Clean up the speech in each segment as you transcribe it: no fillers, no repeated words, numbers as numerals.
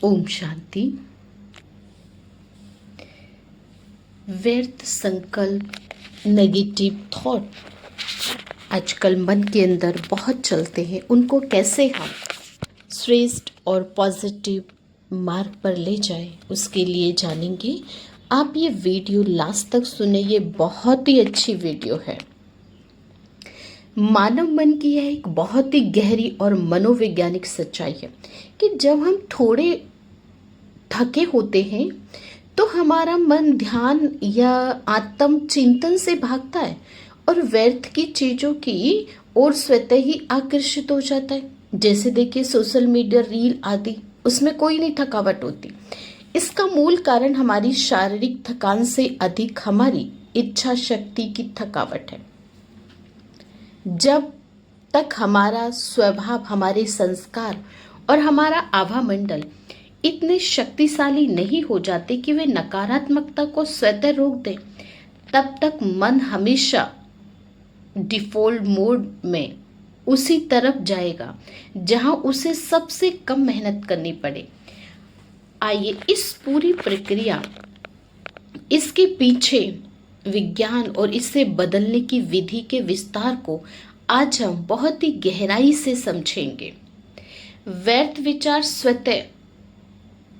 ओम शांति। व्यर्थ संकल्प, negative thought आजकल मन के अंदर बहुत चलते हैं। उनको कैसे हम श्रेष्ठ और पॉजिटिव मार्ग पर ले जाएं, उसके लिए जानेंगे। आप ये वीडियो लास्ट तक सुने, ये बहुत ही अच्छी वीडियो है। मानव मन की यह एक बहुत ही गहरी और मनोवैज्ञानिक सच्चाई है कि जब हम थोड़े थके होते हैं तो हमारा मन ध्यान या आत्म चिंतन से भागता है और व्यर्थ की चीजों की ओर स्वतः ही आकर्षित हो जाता है। जैसे देखिए सोशल मीडिया, रील आदि, उसमें कोई नहीं थकावट होती। इसका मूल कारण हमारी शारीरिक थकान से अधिक हमारी इच्छा शक्ति की थकावट है। जब तक हमारा स्वभाव, हमारे संस्कार और हमारा आभा मंडल इतने शक्तिशाली नहीं हो जाते कि वे नकारात्मकता को स्वतः रोक दें, तब तक मन हमेशा डिफॉल्ट मोड में उसी तरफ जाएगा जहां उसे सबसे कम मेहनत करनी पड़े। आइए इस पूरी प्रक्रिया, इसके पीछे विज्ञान और इसे बदलने की विधि के विस्तार को आज हम बहुत ही गहराई से समझेंगे। व्यर्थ विचार स्वतः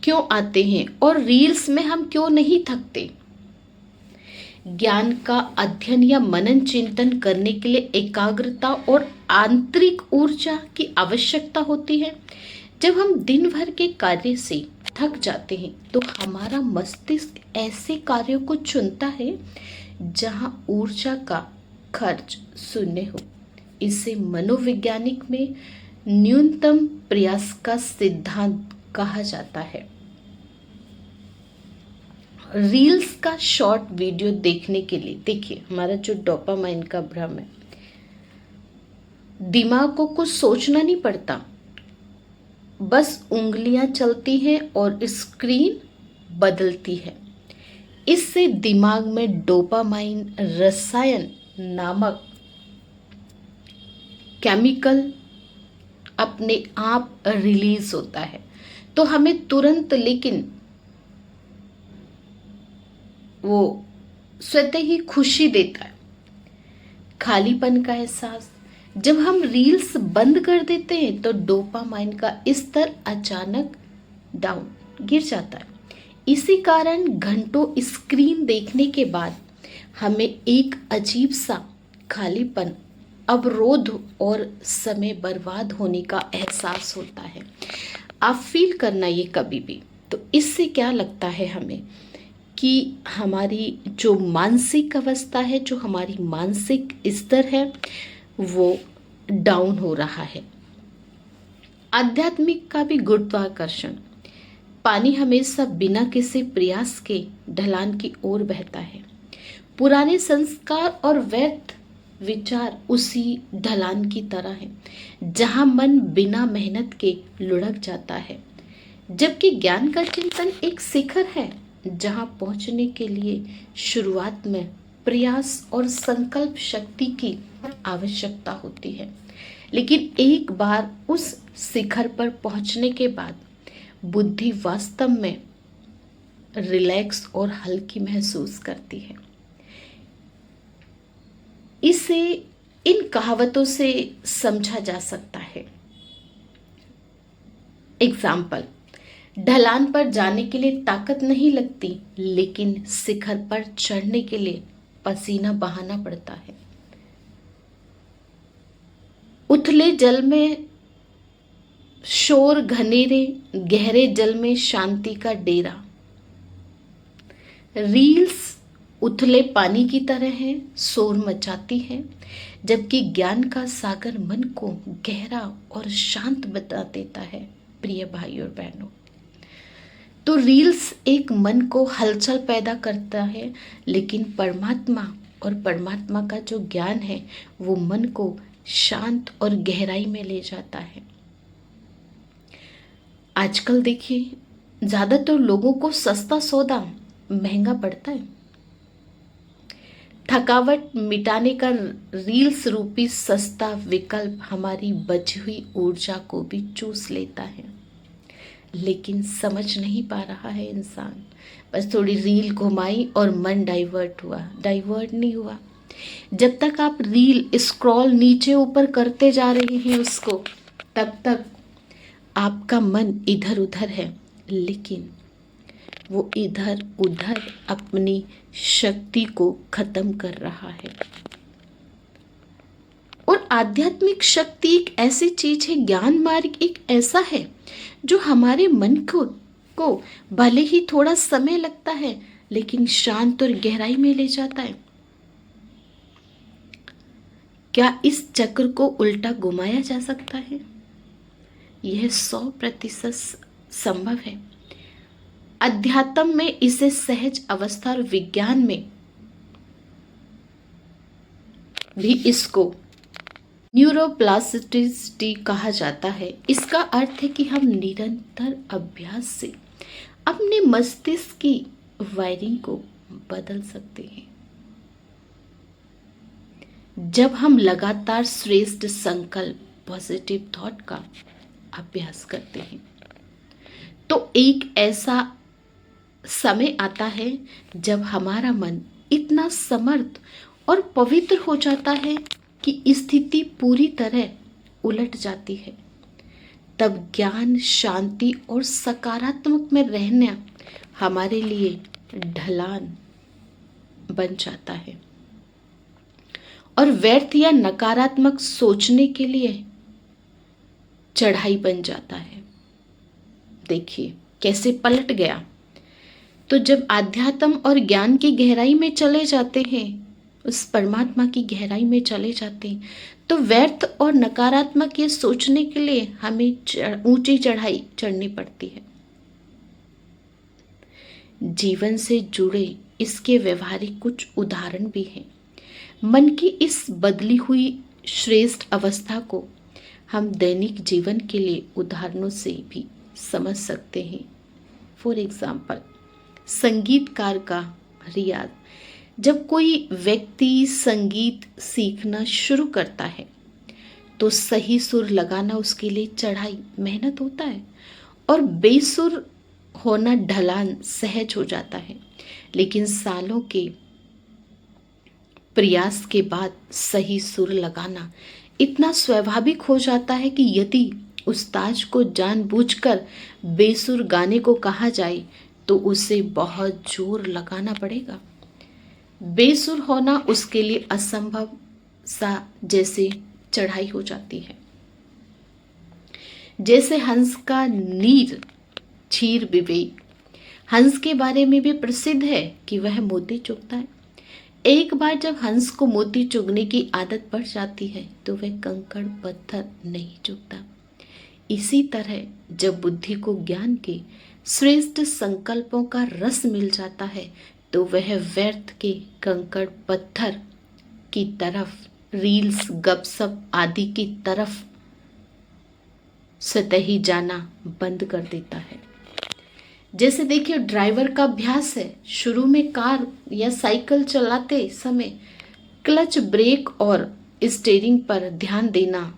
क्यों आते हैं और रील्स में हम क्यों नहीं थकते? ज्ञान का अध्ययन या मनन चिंतन करने के लिए एकाग्रता और आंतरिक ऊर्जा की आवश्यकता होती है। जब हम दिन भर के कार्य से थक जाते हैं तो हमारा मस्तिष्क ऐसे कार्यों को चुनता है जहां ऊर्जा का खर्च शून्य हो। इसे मनोवैज्ञानिक में न्यूनतम प्रयास का सिद्धांत कहा जाता है। रील्स का शॉर्ट वीडियो देखने के लिए देखिए, हमारा जो डोपामाइन का भ्रम है, दिमाग को कुछ सोचना नहीं पड़ता, बस उंगलियां चलती हैं और स्क्रीन बदलती है। इससे दिमाग में डोपामाइन रसायन नामक केमिकल अपने आप रिलीज होता है, तो हमें तुरंत, लेकिन वो स्वतः ही खुशी देता है। खालीपन का एहसास, जब हम रील्स बंद कर देते हैं तो डोपामाइन का स्तर अचानक डाउन गिर जाता है। इसी कारण घंटों स्क्रीन देखने के बाद हमें एक अजीब सा खालीपन, अवरोध और समय बर्बाद होने का एहसास होता है। आप फील करना ये कभी भी। तो इससे क्या लगता है हमें कि हमारी जो मानसिक अवस्था है, जो हमारी मानसिक स्तर है, वो डाउन हो रहा है। आध्यात्मिक का भी गुरुत्वाकर्षण, पानी हमेशा बिना किसी प्रयास के ढलान की ओर बहता है। पुराने संस्कार और व्यर्थ विचार उसी ढलान की तरह है जहां मन बिना मेहनत के लुढ़क जाता है। जबकि ज्ञान का चिंतन एक शिखर है जहां पहुंचने के लिए शुरुआत में प्रयास और संकल्प शक्ति की आवश्यकता होती है। लेकिन एक बार उस शिखर पर पहुंचने के बाद बुद्धि वास्तव में रिलैक्स और हल्की महसूस करती है। इसे इन कहावतों से समझा जा सकता है। एग्जाम्पल, ढलान पर जाने के लिए ताकत नहीं लगती, लेकिन शिखर पर चढ़ने के लिए पसीना बहाना पड़ता है। उथले जल में शोर, घनेरे गहरे जल में शांति का डेरा। रील्स उथले पानी की तरह है, शोर मचाती है, जबकि ज्ञान का सागर मन को गहरा और शांत बना देता है। प्रिय भाई और बहनों, तो रील्स एक मन को हलचल पैदा करता है, लेकिन परमात्मा का जो ज्ञान है वो मन को शांत और गहराई में ले जाता है। आजकल देखिए ज्यादातर लोगों को सस्ता सौदा महंगा पड़ता है। थकावट मिटाने का रील्स रूपी सस्ता विकल्प हमारी बची हुई ऊर्जा को भी चूस लेता है। लेकिन समझ नहीं पा रहा है इंसान। बस थोड़ी रील घुमाई और मन डाइवर्ट हुआ, डाइवर्ट नहीं हुआ। जब तक आप रील स्क्रॉल नीचे ऊपर करते जा रहे हैं उसको, तब तक आपका मन इधर उधर है, लेकिन वो इधर उधर अपनी शक्ति को खत्म कर रहा है। और आध्यात्मिक शक्ति एक ऐसी चीज है, ज्ञान मार्ग एक ऐसा है जो हमारे मन को भले ही थोड़ा समय लगता है, लेकिन शांत और गहराई में ले जाता है। क्या इस चक्र को उल्टा घुमाया जा सकता है? यह 100% संभव है। अध्यात्म में इसे सहज अवस्था और विज्ञान में भी इसको न्यूरोप्लास्टिसिटी कहा जाता है। इसका अर्थ है कि हम निरंतर अभ्यास से अपने मस्तिष्क की वायरिंग को बदल सकते हैं। जब हम लगातार श्रेष्ठ संकल्प, पॉजिटिव थॉट का अभ्यास करते हैं, तो एक ऐसा समय आता है जब हमारा मन इतना समर्थ और पवित्र हो जाता है कि स्थिति पूरी तरह उलट जाती है। तब ज्ञान, शांति और सकारात्मक में रहना हमारे लिए ढलान बन जाता है और व्यर्थ या नकारात्मक सोचने के लिए चढ़ाई बन जाता है। देखिए कैसे पलट गया। तो जब आध्यात्म और ज्ञान की गहराई में चले जाते हैं, उस परमात्मा की गहराई में चले जाते हैं, तो व्यर्थ और नकारात्मक ये सोचने के लिए हमें ऊंची चढ़ाई चढ़नी पड़ती है। जीवन से जुड़े इसके व्यवहारिक कुछ उदाहरण भी हैं। मन की इस बदली हुई श्रेष्ठ अवस्था को हम दैनिक जीवन के लिए उदाहरणों से भी समझ सकते हैं। फॉर एग्जाम्पल, संगीतकार का रियाज। जब कोई व्यक्ति संगीत सीखना शुरू करता है तो सही सुर लगाना उसके लिए चढ़ाई, मेहनत होता है, और बेसुर होना ढलान, सहज हो जाता है। लेकिन सालों के प्रयास के बाद सही सुर लगाना इतना स्वाभाविक हो जाता है कि यदि उस्ताद को जानबूझकर बेसुर गाने को कहा जाए तो उसे बहुत जोर लगाना पड़ेगा। बेसुर होना उसके लिए असंभव सा जैसे चढ़ाई हो जाती है। जैसे हंस का नीर क्षीर विवेक। हंस के बारे में भी प्रसिद्ध है कि वह मोती चुगता है। एक बार जब हंस को मोती चुगने की आदत पड़ जाती है तो वह कंकड़ पत्थर नहीं चुगता। इसी तरह जब बुद्धि को ज्ञान के श्रेष्ठ संकल्पों का रस मिल जाता है तो वह व्यर्थ के कंकड़ पत्थर की तरफ, रील्स, गपशप आदि की तरफ सतही जाना बंद कर देता है। जैसे देखिए ड्राइवर का अभ्यास है। शुरू में कार या साइकिल चलाते समय क्लच, ब्रेक और स्टीयरिंग पर ध्यान देना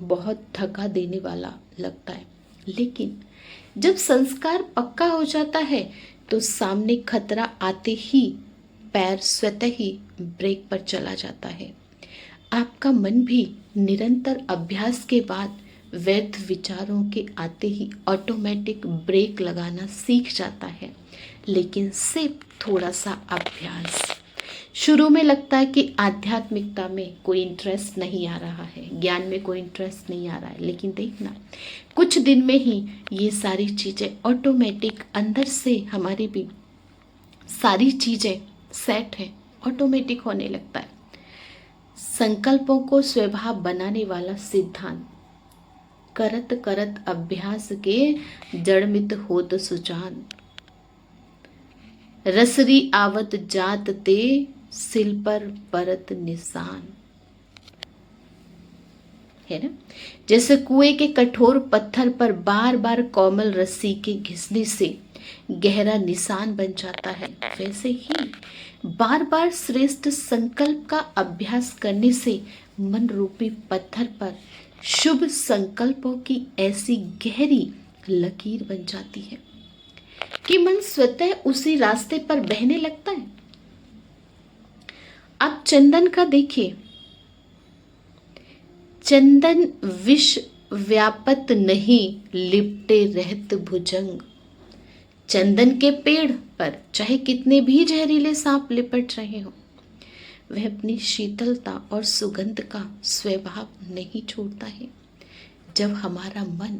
बहुत थका देने वाला लगता है, लेकिन जब संस्कार पक्का हो जाता है तो सामने खतरा आते ही पैर स्वतः ही ब्रेक पर चला जाता है। आपका मन भी निरंतर अभ्यास के बाद व्यर्थ विचारों के आते ही ऑटोमेटिक ब्रेक लगाना सीख जाता है, लेकिन सिर्फ थोड़ा सा अभ्यास। शुरू में लगता है कि आध्यात्मिकता में कोई इंटरेस्ट नहीं आ रहा है, ज्ञान में कोई इंटरेस्ट नहीं आ रहा है, लेकिन देखना कुछ दिन में ही ये सारी चीज़ें ऑटोमेटिक अंदर से हमारी भी सारी चीज़ें सेट हैं, ऑटोमेटिक होने लगता है। संकल्पों को स्वभाव बनाने वाला सिद्धांत। करत करत अभ्यास के जड़मित होत सुजान। रसरी आवत जात ते सिल पर परत निशान। है ना। जैसे कुएं के कठोर पत्थर पर बार बार कोमल रस्सी के घिसने से गहरा निशान बन जाता है, वैसे ही बार बार श्रेष्ठ संकल्प का अभ्यास करने से मन रूपी पत्थर पर शुभ संकल्पों की ऐसी गहरी लकीर बन जाती है कि मन स्वतः उसी रास्ते पर बहने लगता है। आप चंदन का देखिए, चंदन विष व्यापत नहीं, लिपटे रहत भुजंग। चंदन के पेड़ पर चाहे कितने भी जहरीले सांप लिपट रहे हो, वह अपनी शीतलता और सुगंध का स्वभाव नहीं छोड़ता है। जब हमारा मन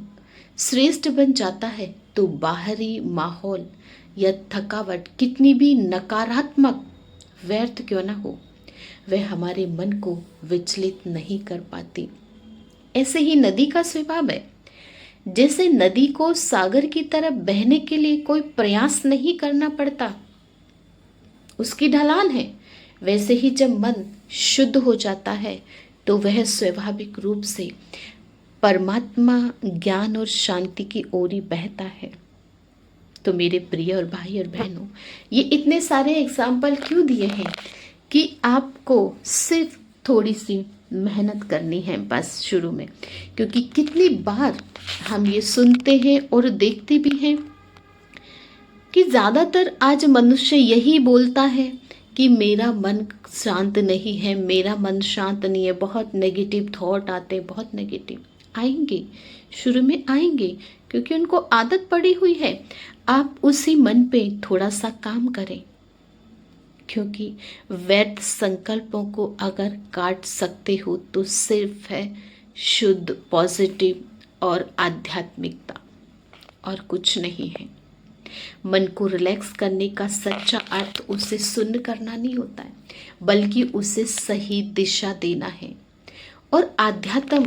श्रेष्ठ बन जाता है तो बाहरी माहौल या थकावट कितनी भी नकारात्मक व्यर्थ क्यों ना हो, वह हमारे मन को विचलित नहीं कर पाती। ऐसे ही नदी का स्वभाव है। जैसे नदी को सागर की तरफ बहने के लिए कोई प्रयास नहीं करना पड़ता, उसकी ढलान है, वैसे ही जब मन शुद्ध हो जाता है तो वह स्वाभाविक रूप से परमात्मा ज्ञान और शांति की ओर ही बहता है। तो मेरे प्रिय और भाई और बहनों, ये इतने सारे एग्जाम्पल क्यों दिए हैं कि आपको सिर्फ थोड़ी सी मेहनत करनी है बस शुरू में। क्योंकि कितनी बार हम ये सुनते हैं और देखते भी हैं कि ज़्यादातर आज मनुष्य यही बोलता है कि मेरा मन शांत नहीं है, मेरा मन शांत नहीं है, बहुत नेगेटिव थॉट आते हैं, बहुत नेगेटिव आएंगे, शुरू में आएंगे, क्योंकि उनको आदत पड़ी हुई है। आप उसी मन पे थोड़ा सा काम करें, क्योंकि व्यर्थ संकल्पों को अगर काट सकते हो तो सिर्फ है शुद्ध पॉजिटिव और आध्यात्मिकता, और कुछ नहीं है। मन को रिलैक्स करने का सच्चा अर्थ उसे शून्य करना नहीं होता है, बल्कि उसे सही दिशा देना है। और आध्यात्म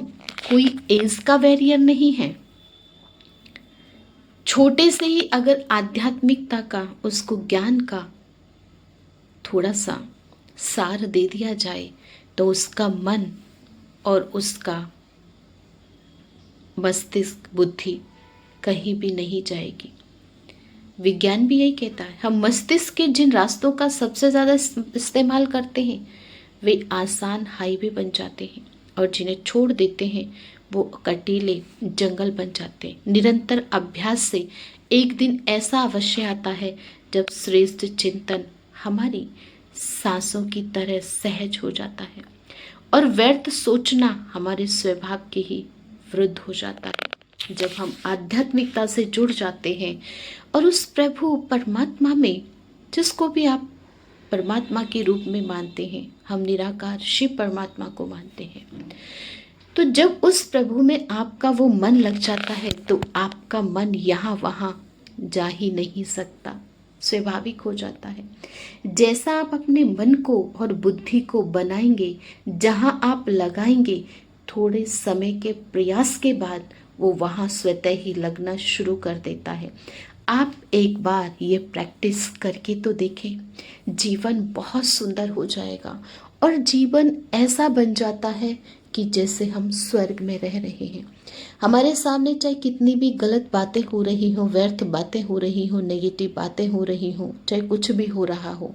कोई एज का बैरियर नहीं है। छोटे से ही अगर आध्यात्मिकता का, उसको ज्ञान का थोड़ा सा सार दे दिया जाए तो उसका मन और उसका मस्तिष्क बुद्धि कहीं भी नहीं जाएगी। विज्ञान भी यही कहता है, हम मस्तिष्क के जिन रास्तों का सबसे ज़्यादा इस्तेमाल करते हैं वे आसान हाईवे बन जाते हैं, और जिन्हें छोड़ देते हैं वो कटीले जंगल बन जाते हैं। निरंतर अभ्यास से एक दिन ऐसा अवश्य आता है जब श्रेष्ठ चिंतन हमारी सांसों की तरह सहज हो जाता है और व्यर्थ सोचना हमारे स्वभाव के ही विरुद्ध हो जाता है। जब हम आध्यात्मिकता से जुड़ जाते हैं और उस प्रभु परमात्मा में, जिसको भी आप परमात्मा के रूप में मानते हैं, हम निराकार शिव परमात्मा को मानते हैं, तो जब उस प्रभु में आपका वो मन लग जाता है तो आपका मन यहाँ वहाँ जा ही नहीं सकता, स्वाभाविक हो जाता है। जैसा आप अपने मन को और बुद्धि को बनाएंगे, जहाँ आप लगाएंगे, थोड़े समय के प्रयास के बाद वो वहाँ स्वतः ही लगना शुरू कर देता है। आप एक बार ये प्रैक्टिस करके तो देखें, जीवन बहुत सुंदर हो जाएगा और जीवन ऐसा बन जाता है कि जैसे हम स्वर्ग में रह रहे हैं। हमारे सामने चाहे कितनी भी गलत बातें हो रही हो, व्यर्थ बातें हो रही हो, नेगेटिव बातें हो रही हो, चाहे कुछ भी हो रहा हो,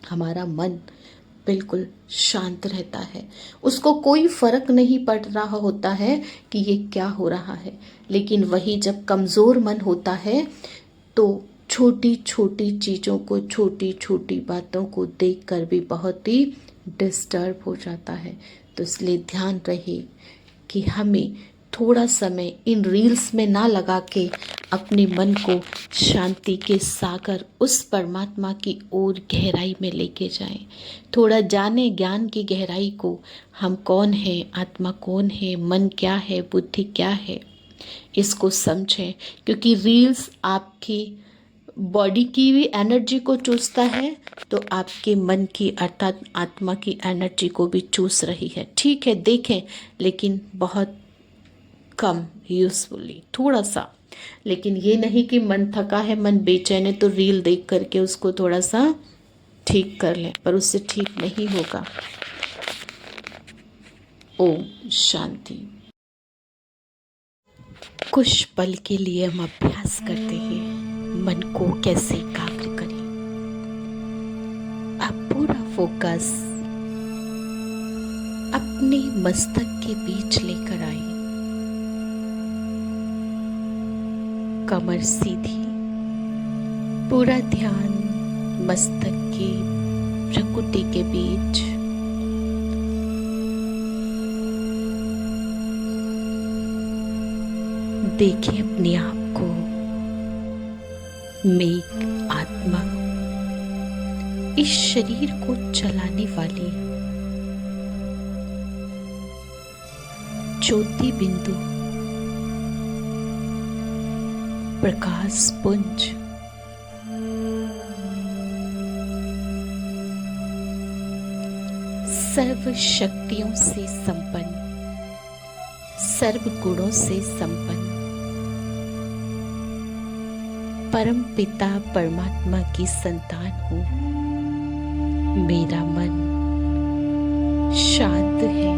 हमारा मन बिल्कुल शांत रहता है। उसको कोई फर्क नहीं पड़ रहा होता है कि ये क्या हो रहा है। लेकिन वही जब कमज़ोर मन होता है तो छोटी छोटी चीज़ों को, छोटी छोटी बातों को देखकर भी बहुत ही डिस्टर्ब हो जाता है। तो इसलिए ध्यान रहे कि हमें थोड़ा समय इन रील्स में ना लगा के अपने मन को शांति के सागर उस परमात्मा की ओर गहराई में लेके जाएं। थोड़ा जाने ज्ञान की गहराई को, हम कौन है, आत्मा कौन है, मन क्या है, बुद्धि क्या है, इसको समझें। क्योंकि रील्स आपकी बॉडी की भी एनर्जी को चूसता है, तो आपके मन की अर्थात आत्मा की एनर्जी को भी चूस रही है। ठीक है, देखें, लेकिन बहुत कम, यूजफुली थोड़ा सा। लेकिन ये नहीं कि मन थका है, मन बेचैन है, तो रील देख करके उसको थोड़ा सा ठीक कर लें, पर उससे ठीक नहीं होगा। ओम शांति। कुछ पल के लिए हम अभ्यास करते हैं, मन को कैसे एकाग्र करें। आप पूरा फोकस अपने मस्तक के बीच लेकर आए। कमर सीधी, पूरा ध्यान मस्तक की भ्रुकुटी के बीच। देखिए अपने आप को मैं एक आत्मा, इस शरीर को चलाने वाली ज्योति बिंदु, प्रकाश पुंज, सर्व शक्तियों से संपन्न, सर्व गुणों से संपन्न परम पिता परमात्मा की संतान हूँ। मेरा मन शांत है,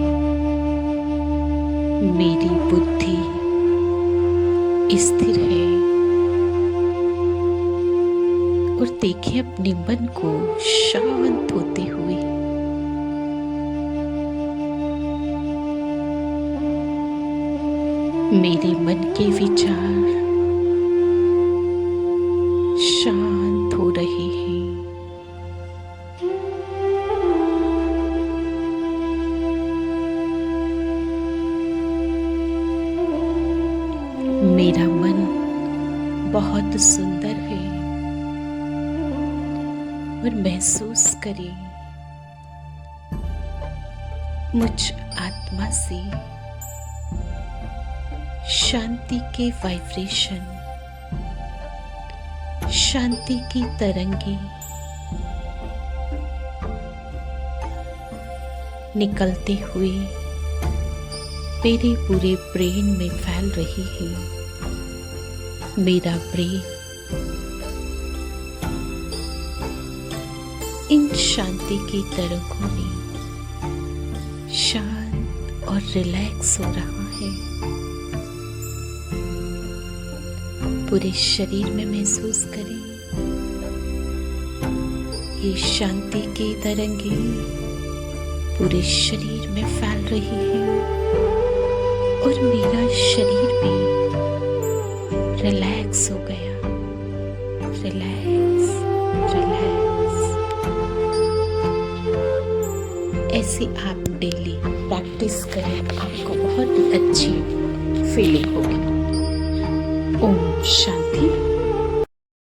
मेरी बुद्धि स्थिर है। और देखिए अपने मन को शांत होते हुए। मेरे मन के विचार शांत हो रहे हैं। मेरा मन बहुत सुंदर है और महसूस करें मुझ आत्मा से शांति के वाइब्रेशन, शांति की तरंगे निकलते हुए मेरे पूरे ब्रेन में फैल रही है। मेरा ब्रेन इन शांति की तरंगों में शांत और रिलैक्स हो रहा है। पूरे शरीर में महसूस करें ये शांति की तरंगे पूरे शरीर में फैल रही है और मेरा शरीर भी रिलैक्स हो गया। Relax relax. ऐसी आप डेली प्रैक्टिस करें, आपको बहुत अच्छी फीलिंग होगी। ओम शांति।